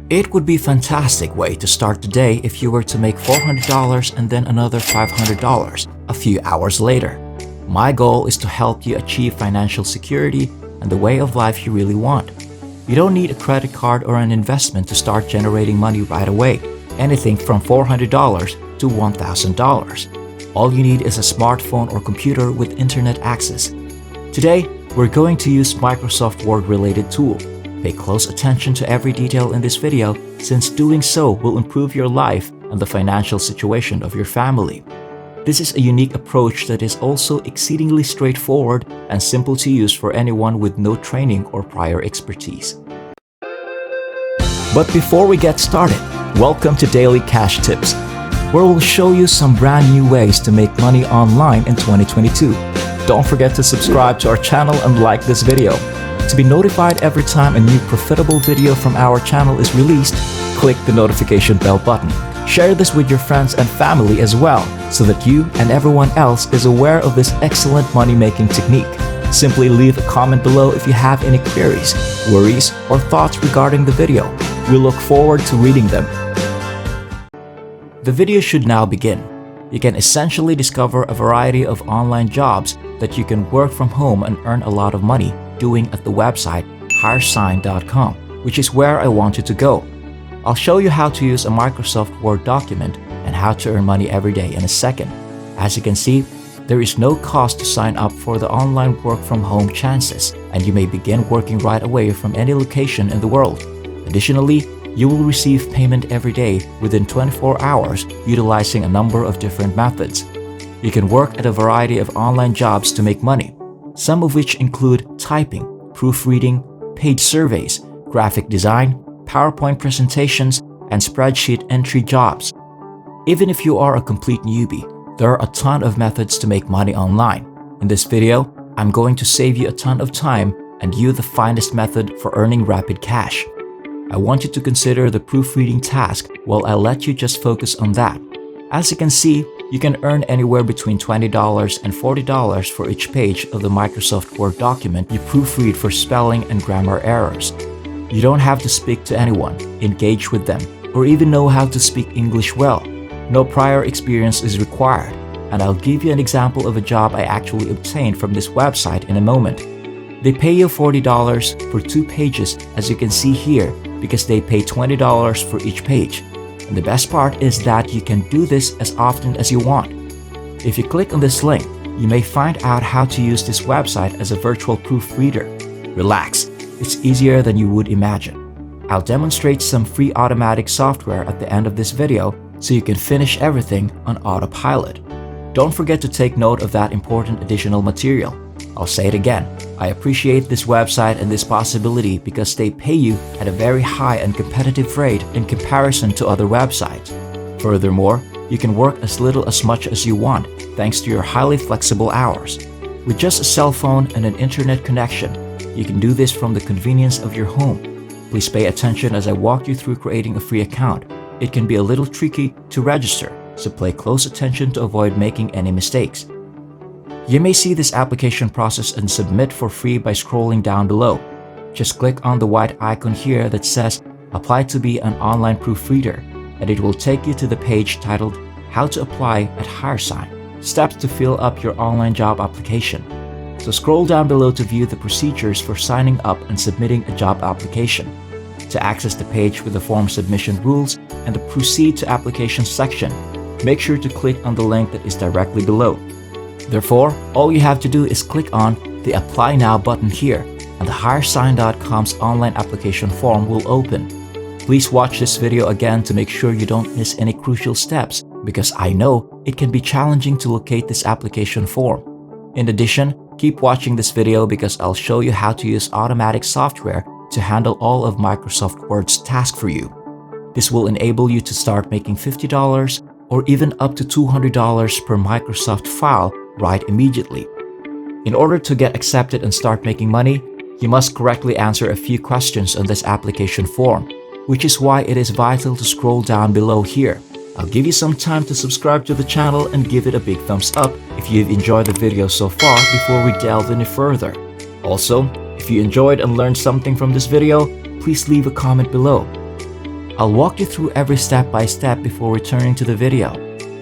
It would be a fantastic way to start the day if you were to make $400 and then another $500 a few hours later. My goal is to help you achieve financial security and the way of life you really want. You don't need a credit card or an investment to start generating money right away, anything from $400 to $1,000. All you need is a smartphone or computer with internet access. Today, we're going to use Microsoft Word related tool. Pay close attention to every detail in this video since doing so will improve your life and the financial situation of your family. This is a unique approach that is also exceedingly straightforward and simple to use for anyone with no training or prior expertise. But before we get started, welcome to Daily Cash Tips, where we'll show you some brand new ways to make money online in 2022. Don't forget to subscribe to our channel and like this video. To be notified every time a new profitable video from our channel is released, click the notification bell button. Share this with your friends and family as well, so that you and everyone else is aware of this excellent money-making technique. Simply leave a comment below if you have any queries, worries, or thoughts regarding the video. We look forward to reading them. The video should now begin. You can essentially discover a variety of online jobs that you can work from home and earn a lot of money doing at the website hiresign.com, which is where I want you to go. I'll show you how to use a Microsoft Word document and how to earn money every day in a second. As you can see, there is no cost to sign up for the online work from home chances, and you may begin working right away from any location in the world. Additionally, you will receive payment every day within 24 hours utilizing a number of different methods. You can work at a variety of online jobs to make money, some of which include typing, proofreading, paid surveys, graphic design, PowerPoint presentations, and spreadsheet entry jobs. Even if you are a complete newbie, there are a ton of methods to make money online. In this video, I'm going to save you a ton of time and you the finest method for earning rapid cash. I want you to consider the proofreading task while I let you just focus on that. As you can see, you can earn anywhere between $20 and $40 for each page of the Microsoft Word document you proofread for spelling and grammar errors. You don't have to speak to anyone, engage with them, or even know how to speak English well. No prior experience is required, and I'll give you an example of a job I actually obtained from this website in a moment. They pay you $40 for 2 pages, as you can see here, because they pay $20 for each page. And the best part is that you can do this as often as you want. If you click on this link, you may find out how to use this website as a virtual proofreader. Relax, it's easier than you would imagine. I'll demonstrate some free automatic software at the end of this video so you can finish everything on autopilot. Don't forget to take note of that important additional material. I'll say it again, I appreciate this website and this possibility because they pay you at a very high and competitive rate in comparison to other websites. Furthermore, you can work as little as much as you want thanks to your highly flexible hours. With just a cell phone and an internet connection, you can do this from the convenience of your home. Please pay attention as I walk you through creating a free account. It can be a little tricky to register, so pay close attention to avoid making any mistakes. You may see this application process and submit for free by scrolling down below. Just click on the white icon here that says Apply to be an online proofreader, and it will take you to the page titled How to Apply at HireSign, Steps to Fill Up Your Online Job Application. So scroll down below to view the procedures for signing up and submitting a job application. To access the page with the form submission rules and the Proceed to Application section, make sure to click on the link that is directly below. Therefore, all you have to do is click on the Apply Now button here, and the hiresign.com's online application form will open. Please watch this video again to make sure you don't miss any crucial steps, because I know it can be challenging to locate this application form. In addition, keep watching this video because I'll show you how to use automatic software to handle all of Microsoft Word's tasks for you. This will enable you to start making $50 or even up to $200 per Microsoft file right immediately. In order to get accepted and start making money, you must correctly answer a few questions on this application form, which is why it is vital to scroll down below here. I'll give you some time to subscribe to the channel and give it a big thumbs up if you've enjoyed the video so far before we delve any further. Also, if you enjoyed and learned something from this video, please leave a comment below. I'll walk you through every step by step before returning to the video.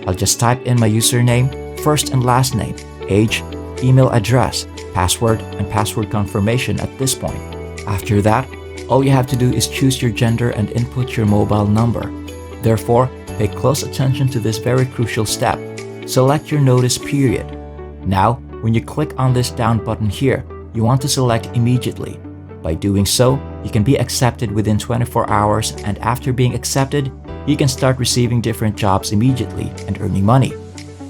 I'll just type in my username, first and last name, age, email address, password, and password confirmation at this point. After that, all you have to do is choose your gender and input your mobile number. Therefore, pay close attention to this very crucial step. Select your notice period. Now, when you click on this down button here, you want to select immediately. By doing so, you can be accepted within 24 hours, and after being accepted, you can start receiving different jobs immediately and earning money.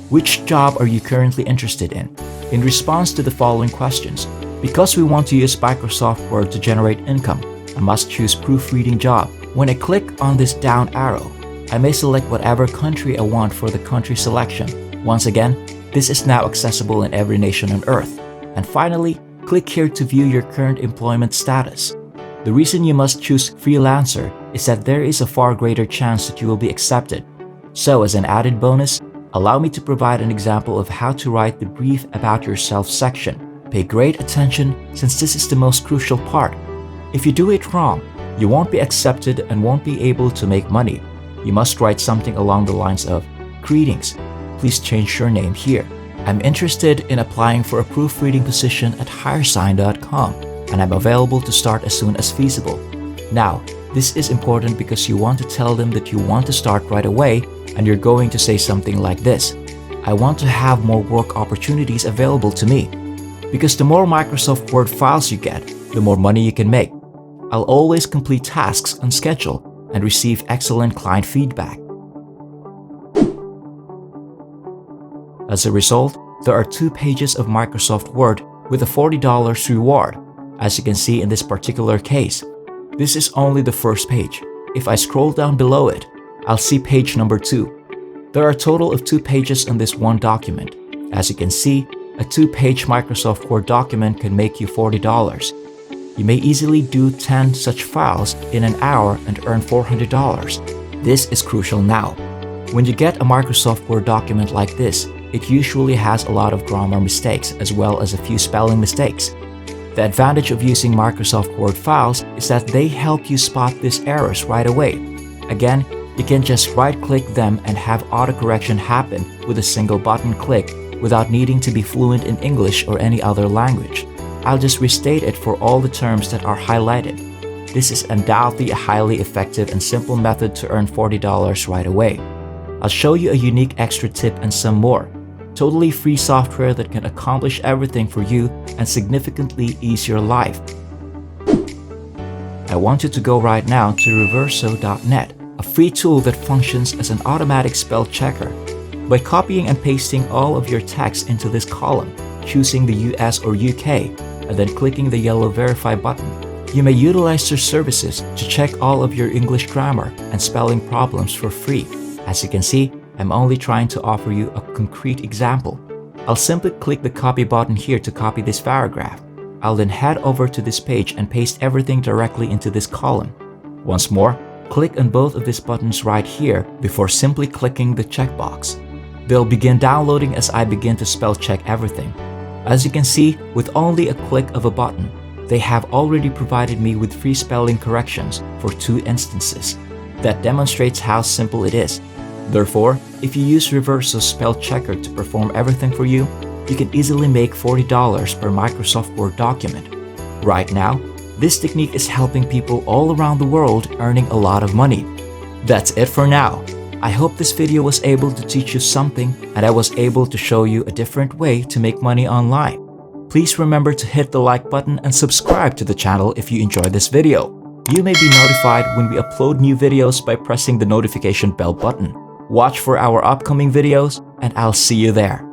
Which job are you currently interested in? In response to the following questions, because we want to use Microsoft Word to generate income, I must choose proofreading job. When I click on this down arrow, I may select whatever country I want for the country selection. Once again, this is now accessible in every nation on earth. And finally, click here to view your current employment status. The reason you must choose freelancer is that there is a far greater chance that you will be accepted. So as an added bonus, allow me to provide an example of how to write the brief about yourself section. Pay great attention since this is the most crucial part. If you do it wrong, you won't be accepted and won't be able to make money. You must write something along the lines of, "Greetings, please change your name here. I'm interested in applying for a proofreading position at hiresign.com and I'm available to start as soon as feasible." Now, this is important because you want to tell them that you want to start right away and you're going to say something like this, "I want to have more work opportunities available to me." Because the more Microsoft Word files you get, the more money you can make. I'll always complete tasks on schedule and receive excellent client feedback. As a result, there are 2 pages of Microsoft Word with a $40 reward, as you can see in this particular case. This is only the first page. If I scroll down below it, I'll see page number 2. There are a total of 2 pages in this one document. As you can see, a 2-page Microsoft Word document can make you $40. You may easily do 10 such files in an hour and earn $400. This is crucial now. When you get a Microsoft Word document like this, it usually has a lot of grammar mistakes as well as a few spelling mistakes. The advantage of using Microsoft Word files is that they help you spot these errors right away. Again, you can just right-click them and have autocorrection happen with a single button click without needing to be fluent in English or any other language. I'll just restate it for all the terms that are highlighted. This is undoubtedly a highly effective and simple method to earn $40 right away. I'll show you a unique extra tip and some more. Totally free software that can accomplish everything for you and significantly ease your life. I want you to go right now to reverso.net, a free tool that functions as an automatic spell checker. By copying and pasting all of your text into this column, choosing the US or UK, and then clicking the yellow verify button, you may utilize their services to check all of your English grammar and spelling problems for free. As you can see, I'm only trying to offer you a concrete example. I'll simply click the copy button here to copy this paragraph. I'll then head over to this page and paste everything directly into this column. Once more, click on both of these buttons right here before simply clicking the checkbox. They'll begin downloading as I begin to spell check everything. As you can see, with only a click of a button, they have already provided me with free spelling corrections for 2 instances. That demonstrates how simple it is. Therefore, if you use Reverso's spell checker to perform everything for you, you can easily make $40 per Microsoft Word document. Right now, this technique is helping people all around the world earning a lot of money. That's it for now. I hope this video was able to teach you something and I was able to show you a different way to make money online. Please remember to hit the like button and subscribe to the channel if you enjoyed this video. You may be notified when we upload new videos by pressing the notification bell button. Watch for our upcoming videos and I'll see you there.